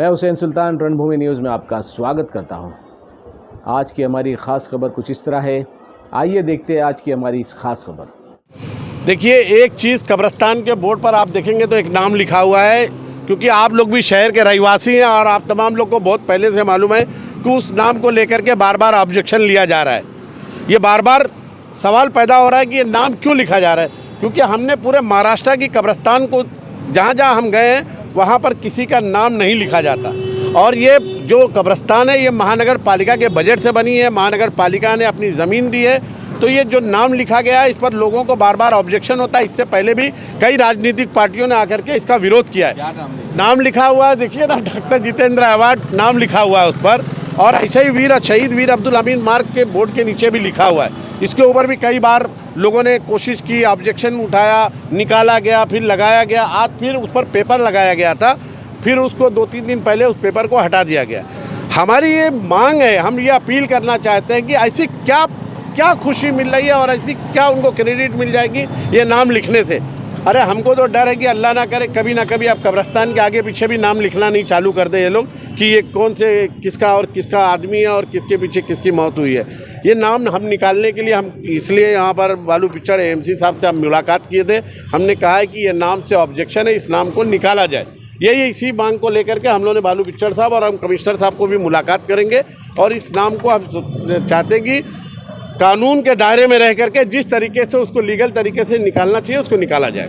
मैं हुसैन सुल्तान रणभूमि न्यूज़ में आपका स्वागत करता हूं। आज की हमारी ख़ास खबर कुछ इस तरह है, आइए देखते हैं आज की हमारी इस ख़ास खबर। देखिए, एक चीज़, कब्रिस्तान के बोर्ड पर आप देखेंगे तो एक नाम लिखा हुआ है, क्योंकि आप लोग भी शहर के रहवासी हैं और आप तमाम लोग को बहुत पहले से मालूम है कि उस नाम को लेकर के बार बार ऑब्जेक्शन लिया जा रहा है। ये बार बार सवाल पैदा हो रहा है कि ये नाम क्यों लिखा जा रहा है, क्योंकि हमने पूरे महाराष्ट्र की कब्रिस्तान को जहाँ जहाँ हम गए हैं वहाँ पर किसी का नाम नहीं लिखा जाता। और ये जो कब्रिस्तान है ये महानगर पालिका के बजट से बनी है, महानगर पालिका ने अपनी ज़मीन दी है, तो ये जो नाम लिखा गया है इस पर लोगों को बार बार ऑब्जेक्शन होता है। इससे पहले भी कई राजनीतिक पार्टियों ने आकर के इसका विरोध किया है। नाम लिखा हुआ है, देखिए ना, डॉक्टर जितेंद्र अवार्ड नाम लिखा हुआ है उस पर, और ऐसे ही शहीद वीर अब्दुल हमीद मार्ग के बोर्ड के नीचे भी लिखा हुआ है। इसके ऊपर भी कई बार लोगों ने कोशिश की, ऑब्जेक्शन उठाया, निकाला गया, फिर लगाया गया, आज फिर उस पर पेपर लगाया गया था, फिर उसको 2-3 दिन पहले उस पेपर को हटा दिया गया। हमारी ये मांग है, हम ये अपील करना चाहते हैं कि ऐसी क्या खुशी मिल रही है और ऐसी क्या उनको क्रेडिट मिल जाएगी ये नाम लिखने से। अरे हमको तो डर है कि अल्लाह ना करे कभी ना कभी अब कब्रिस्तान के आगे पीछे भी नाम लिखना नहीं चालू कर दे ये लोग कि ये कौन से किसका और किसका आदमी है और किसके पीछे किसकी मौत हुई है। ये नाम हम निकालने के लिए हम इसलिए यहाँ पर बालू पिचड़ एएमसी साहब से हम मुलाकात किए थे। हमने कहा है कि ये नाम से ऑब्जेक्शन है, इस नाम को निकाला जाए। यही इसी मांग को लेकर के हम लोगों ने बालू पिचड़ साहब और हम कमिश्नर साहब को भी मुलाकात करेंगे और इस नाम को हम चाहते हैं कि कानून के दायरे में रह करके जिस तरीके से उसको लीगल तरीके से निकालना चाहिए उसको निकाला जाए।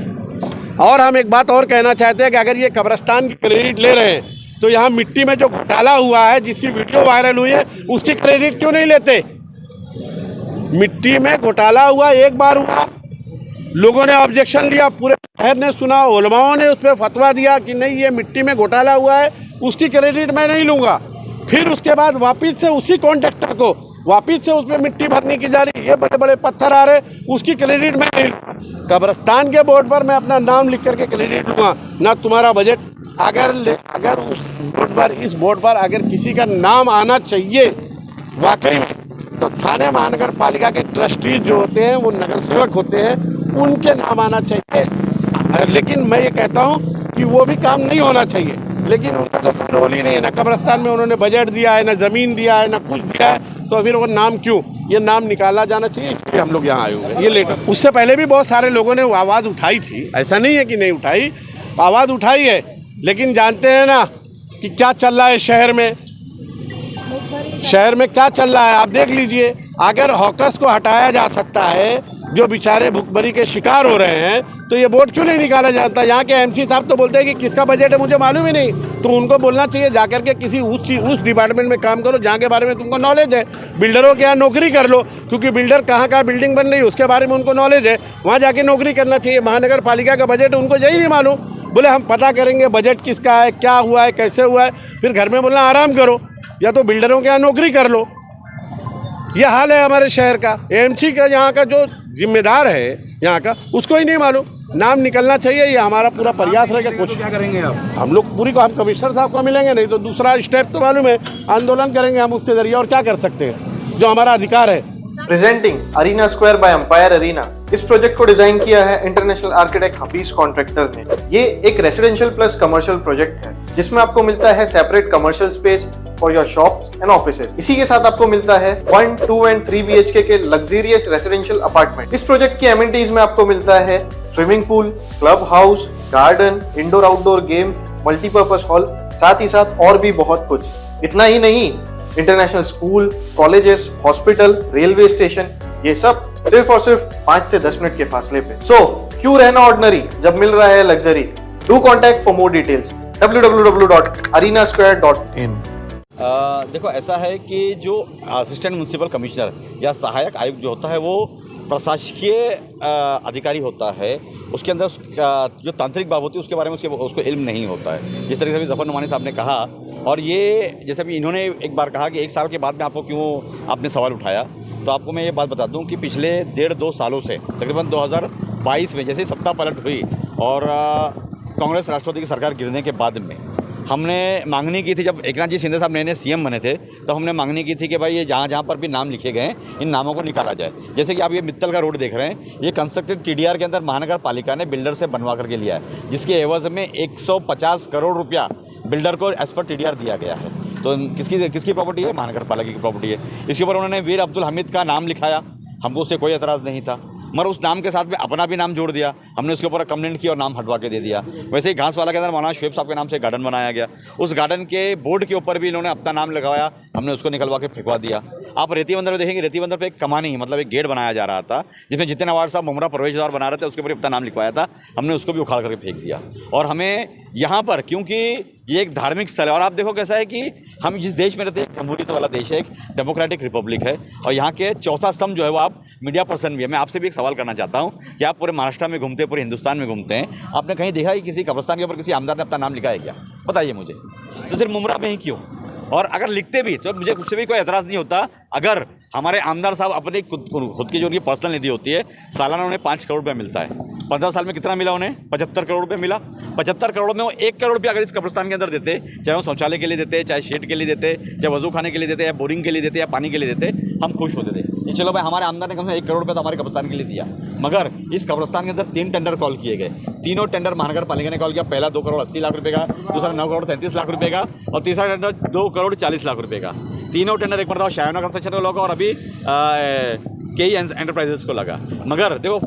और हम एक बात और कहना चाहते हैं कि अगर ये कब्रिस्तान की क्रेडिट ले रहे हैं तो यहाँ मिट्टी में जो घोटाला हुआ है, जिसकी वीडियो वायरल हुई है, उसकी क्रेडिट क्यों नहीं लेते। मिट्टी में घोटाला हुआ, एक बार हुआ, लोगों ने ऑब्जेक्शन लिया, पूरे शहर ने सुना, उलमाओं ने उस पर फतवा दिया कि नहीं ये मिट्टी में घोटाला हुआ है, उसकी क्रेडिट मैं नहीं लूँगा। फिर उसके बाद वापस से उसी कॉन्ट्रैक्टर को वापस से उसमें मिट्टी भरने की जा रही, ये बड़े बड़े पत्थर आ रहे, उसकी क्रेडिट मैं नहीं लूँगा। कब्रिस्तान के बोर्ड पर मैं अपना नाम लिख करके क्रेडिट लूँगा, ना तुम्हारा बजट। अगर उस बोर्ड पर, इस बोर्ड पर अगर किसी का नाम आना चाहिए वाकई में, तो थाने महानगर पालिका के ट्रस्टीज जो होते हैं, वो नगर सेवक होते हैं, उनके नाम आना चाहिए। लेकिन मैं ये कहता हूँ कि वो भी काम नहीं होना चाहिए, लेकिन उनका तो कोई रोल ही नहीं है। ना कब्रिस्तान में उन्होंने बजट दिया है, ना ज़मीन दिया है, ना कुछ दिया है, तो फिर वो नाम क्यों? ये नाम निकाला जाना चाहिए, इसलिए हम लोग यहाँ आए हुए हैं। ये लेटर उससे पहले भी बहुत सारे लोगों ने आवाज़ उठाई थी, ऐसा नहीं है कि नहीं उठाई, आवाज़ उठाई है, लेकिन जानते हैं ना कि क्या चल रहा है शहर में। शहर में क्या चल रहा है आप देख लीजिए। अगर हॉकर्स को हटाया जा सकता है, जो बेचारे भुखमरी के शिकार हो रहे हैं, तो ये बोर्ड क्यों नहीं निकाला जाता। यहाँ के एमसी साहब तो बोलते हैं कि किसका बजट है मुझे मालूम ही नहीं, तो उनको बोलना चाहिए जाकर के किसी उस डिपार्टमेंट में काम करो जहाँ के बारे में तुमको नॉलेज है। बिल्डरों के यहाँ नौकरी कर लो, क्योंकि बिल्डर कहाँ बिल्डिंग बन रही है उसके बारे में उनको नॉलेज है, वहाँ जाके नौकरी करना चाहिए। महानगर पालिका का बजट उनको यही नहीं मालूम, बोले हम पता करेंगे बजट किसका है, क्या हुआ है, कैसे हुआ है, फिर घर में बोलना आराम करो, या तो बिल्डरों के यहाँ नौकरी कर लो। ये हाल है हमारे शहर का। एएमसी का यहाँ का जो जिम्मेदार है यहाँ का, उसको ही नहीं मालूम। नाम निकलना चाहिए, ये हमारा पूरा प्रयास रहेगा। कुछ क्या करेंगे आप? हम लोग पूरी को हम कमिश्नर साहब को मिलेंगे, नहीं तो दूसरा स्टेप तो मालूम है, आंदोलन करेंगे हम उसके जरिए। और क्या कर सकते हैं, जो हमारा अधिकार है। Presenting Arena Square by Empire Arena. इस प्रोजेक्ट को डिजाइन किया है इंटरनेशनल आर्किटेक्ट हफीज कॉन्ट्रैक्टर ने। ये एक रेसिडेंशियल प्लस कमर्शियल प्रोजेक्ट है, जिसमें आपको मिलता है separate commercial space for your shops and offices. इसी के साथ आपको मिलता है 1, 2 एंड 3 BHK के लग्जरियस रेसिडेंशियल अपार्टमेंट। इस प्रोजेक्ट की एमिनिटीज में आपको मिलता है swimming pool, club house, garden, indoor outdoor game, multipurpose hall, साथ ही साथ और भी बहुत कुछ। इतना ही नहीं, international school, colleges, hospital, railway station, ये सब सिर्फ और सिर्फ 5 से 10 मिनट के फासले पे। सो क्यों रहना ऑर्डिनरी जब मिल रहा है luxury. Do contact for more details www.arenasquare.in। देखो, ऐसा है कि जो असिस्टेंट म्युनिसिपल कमिश्नर या सहायक आयुक्त जो होता है वो प्रशासकीय अधिकारी होता है। उसके अंदर जो तांत्रिक बात होती है उसके बारे में उसको इल्म नहीं होता है। जिस तरीके से जफर नुमानी साहब ने कहा, और ये जैसे भी इन्होंने एक बार कहा कि 1 साल के बाद में आपको क्यों आपने सवाल उठाया, तो आपको मैं ये बात बता दूं कि पिछले 1.5-2 सालों से तकरीबन 2022 में जैसे सत्ता पलट हुई और कांग्रेस राष्ट्रवादी की सरकार गिरने के बाद में हमने मांगनी की थी, जब एकनाथ जी शिंदे साहब नए सीएम बने थे तो हमने मांगनी की थी कि भाई ये जहाँ जहाँ पर भी नाम लिखे गए इन नामों को निकाला जाए। जैसे कि आप ये मित्तल का रोड देख रहे हैं, ये कंस्ट्रक्टेड TDR के अंदर महानगर पालिका ने बिल्डर से बनवा करके लिया है, जिसके एवज में 150 करोड़ रुपया बिल्डर को एज पर TDR दिया गया है। तो किसकी प्रॉपर्टी है? महानगर पालिका की प्रॉपर्टी है। इसके ऊपर उन्होंने वीर अब्दुल हमीद का नाम लिखाया, हमको उससे कोई एतराज़ नहीं था, मगर उस नाम के साथ में अपना भी नाम जोड़ दिया। हमने उसके ऊपर कंप्लेंट की और नाम हटवा के दे दिया। वैसे ही घासवाला के अंदर मौलाना शुएब साहब के नाम से गार्डन बनाया गया, उस गार्डन के बोर्ड के ऊपर भी इन्होंने अपना नाम लगवाया, हमने उसको निकलवा के फेंकवा दिया। आप रेती बंदर में देखेंगे, रेती बंदर पे एक कमानी मतलब एक गेट बनाया जा रहा था, जिसमें जितने नवाब साहब मुमरा प्रवेश द्वार बना रहे थे उसके ऊपर अपना नाम लिखवाया था, हमने उसको भी उखाड़ करके फेंक दिया। और हमें यहाँ पर, क्योंकि ये एक धार्मिक स्थल है, और आप देखो कैसा है कि हम जिस देश में रहते हैं, जमहूरियत वाला देश है, एक डेमोक्रेटिक रिपब्लिक है, और यहाँ के चौथा स्तंभ जो है वो आप मीडिया पर्सन भी है। मैं आपसे भी एक सवाल करना चाहता हूँ कि आप पूरे महाराष्ट्र में घूमते हैं, पूरे हिंदुस्तान में घूमते हैं, आपने कहीं देखा है कि किसी कब्रिस्तान के ऊपर किसी आमदार ने अपना नाम लिखा है क्या? बताइए मुझे। तो सिर्फ मुमरा में ही क्यों? और अगर लिखते भी तो मुझे उससे भी कोई एतराज़ नहीं होता अगर हमारे आमदार साहब अपने खुद की जो उनकी पर्सनल निधि होती है, सालाना उन्हें 5 करोड़ रुपये मिलता है। 15 साल में कितना मिला उन्हें? 75 करोड़ रुपये मिला। 75 करोड़ में वो 1 करोड़ रुपये अगर इस कब्रिस्तान के अंदर देते, चाहे वो शौचालय के लिए देते, चाहे शेड के लिए देते, चाहे वजू खाने के लिए देते, या बोरिंग के लिए देते, या पानी के लिए देते, हम खुश होते थे कि चलो भाई हमारे आमदार ने कम से 1 करोड़ रुपये तो हमारे कब्रिस्तान के लिए दिया। मगर इस कब्रिस्तान के अंदर 3 टेंडर कॉल किए गए, तीनों टेंडर महानगर पालिका ने कॉल किया। पहला 2 करोड़ 80 लाख रुपये का, दूसरा 9 करोड़ 33 लाख रुपये का, और तीसरा टेंडर 2 करोड़ 40 लाख रुपये का। तीनों टेंडर एक मरतबा शायना कंस्ट्रक्शन को लगा और अभी KE एंटरप्राइजेस को लगा। मगर देखो,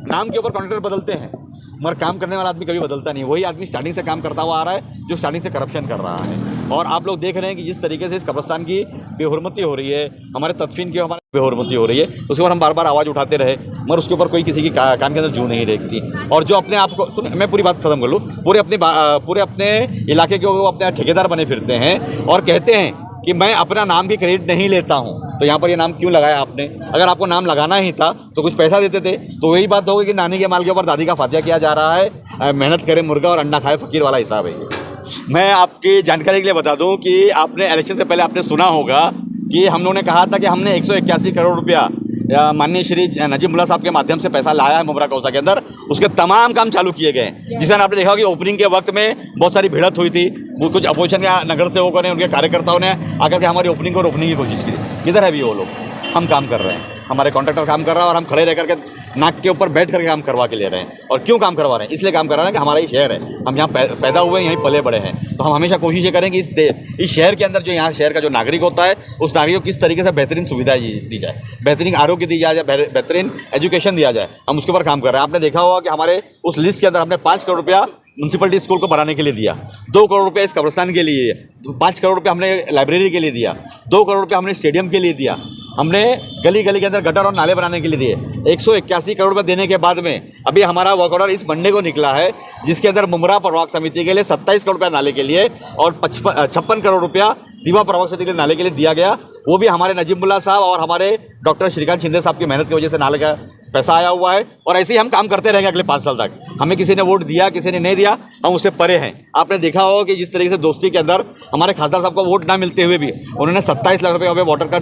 नाम के ऊपर कॉन्ट्रैक्टर बदलते हैं, मगर काम करने वाला आदमी कभी बदलता नहीं। वही आदमी स्टार्टिंग से काम करता हुआ आ रहा है जो स्टार्टिंग से करप्शन कर रहा है। और आप लोग देख रहे हैं कि जिस तरीके से इस कब्रिस्तान की बेहुरमती हो रही है, हमारे तदफीन की हमारे बेहुरमती हो रही है, उसके ऊपर हम बार बार आवाज़ उठाते रहे, मगर उसके ऊपर कोई किसी की कान के अंदर जू नहीं रेखती। और जो अपने आप को, सुन मैं पूरी बात खत्म कर लूँ, पूरे अपने इलाके के वो अपने ठेकेदार बने फिरते हैं और कहते हैं कि मैं अपना नाम की क्रेडिट नहीं लेता हूं। तो यहाँ पर ये नाम क्यों लगाया आपने? अगर आपको नाम लगाना ही था तो कुछ पैसा देते थे। तो वही बात होगी कि नानी के माल के ऊपर दादी का फातिया किया जा रहा है, मेहनत करे मुर्गा और अंडा खाए फकीर वाला हिसाब है ये। मैं आपकी जानकारी के लिए बता दूं कि आपने इलेक्शन से पहले आपने सुना होगा कि हम लोगों ने कहा था कि हमने 181 करोड़ रुपया माननीय श्री नजीमुल्ला साहब के माध्यम से पैसा लाया है मुमरा कौसा के अंदर, उसके तमाम काम चालू किए गए। जिस तरह आपने देखा कि ओपनिंग के वक्त में बहुत सारी भिड़त हुई थी, वो कुछ अपोजिशन के नगर सेवकों ने, उनके कार्यकर्ताओं ने आकर के हमारी ओपनिंग को रोकने की कोशिश की। किधर है भी वो लोग? हम काम कर रहे हैं, हमारे कॉन्ट्रैक्टर काम कर रहा है और हम खड़े रह करके नाक के ऊपर बैठ करके काम करवा के ले रहे हैं। और क्यों काम करवा रहे हैं? इसलिए काम करवा रहे हैं कि हमारा ये शहर है, हम यहाँ पैदा हुए, यहीं पले बड़े हैं। तो हम हमेशा कोशिश ये करें कि इस शहर के अंदर जो यहाँ शहर का जो नागरिक होता है, उस नागरिक को किस तरीके से बेहतरीन सुविधाएं दी जाए, बेहतरीन आरोग्य दी जाए, बेहतरीन एजुकेशन दिया जाए, हम उसके ऊपर काम कर रहे हैं। आपने देखा होगा कि हमारे उस लिस्ट के अंदर हमने 5 करोड़ रुपया म्यूनसिपलिटी स्कूल को बनाने के लिए दिया, 2 करोड़ रुपये इस कब्रिस्तान के लिए, 5 करोड़ रुपये हमने लाइब्रेरी के लिए दिया, 2 करोड़ रुपये हमने स्टेडियम के लिए दिया, हमने गली गली के अंदर गटर और नाले बनाने के लिए दिए। 181 करोड़ रुपये देने के बाद में अभी हमारा वर्क ऑर्डर इस मंडे को निकला है, जिसके अंदर मुमरा प्रवाक समिति के लिए 27 करोड़ रुपया नाले के लिए और 56 करोड़ रुपया दीवा प्रवाक समिति के लिए नाले के लिए दिया गया। वो भी हमारे नजीमुल्ला साहब और हमारे डॉक्टर श्रीकांत शिंदे साहब की मेहनत की वजह से नाले का पैसा आया हुआ है। और ऐसे ही हम काम करते रहेंगे अगले 5 साल तक। हमें किसी ने वोट दिया, किसी ने नहीं दिया, हम उससे परे हैं। आपने देखा होगा कि जिस तरीके से दोस्ती के अंदर हमारे खासदार साहब को वोट ना मिलते हुए भी उन्होंने 27 लाख रुपये वाटर का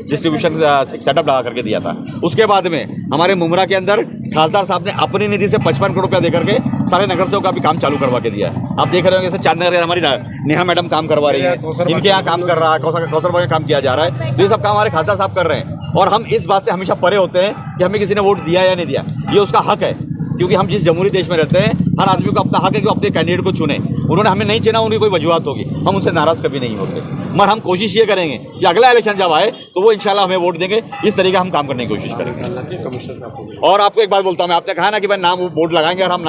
डिस्ट्रीब्यूशन सेटअप लगा करके दिया था। उसके बाद में हमारे मुमरा के अंदर खासदार साहब ने अपनी निधि से 55 करोड़ रुपया देकर के सारे नगर सेवकों का भी काम चालू करवा के दिया है। आप देख रहे होंगे जैसे चांदनगर के हमारी नेहा मैडम काम करवा रही है, इनके यहाँ काम कर रहा है, कौशल भाई काम किया जा रहा है। तो ये सब काम हमारे खासदार साहब कर रहे हैं और हम इस बात से हमेशा परे होते हैं कि हमें किसी ने वोट दिया या नहीं दिया, ये उसका हक है। क्योंकि हम जिस जमहूरी देश में रहते हैं, हर आदमी को अपना हक है कि वो अपने कैंडिडेट को चुने। उन्होंने हमें नहीं चुना, उनकी कोई वजूहत होगी, हम उनसे नाराज़ कभी नहीं होते। मगर हम कोशिश ये करेंगे कि अगला इलेक्शन जब आए तो वो इंशाल्लाह हमें वोट देंगे। इस तरीके हम काम करने की कोशिश करेंगे। और आपको एक बात बोलता हूँ, मैं आपने कहा ना कि भाई नाम बोर्ड लगाएंगे और हम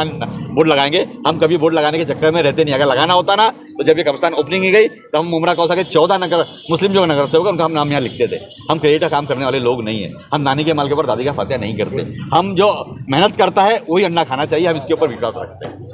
बोर्ड लगाएंगे, हम कभी बोर्ड लगाने के चक्कर में रहते नहीं। अगर लगाना होता ना तो जब ये कब्रिस्तान ओपनिंग की गई तो हम मुमरा कौसा के 14 नगर मुस्लिम जो नगर सेवक उनका हम नाम यहाँ लिखते थे। हम क्रेडिट का काम करने वाले लोग नहीं हैं, हम नानी के माल के ऊपर दादी का फातिया नहीं करते। हम जो मेहनत करता है वही अंडा खाना चाहिए, हम इसके ऊपर विश्वास रखते हैं।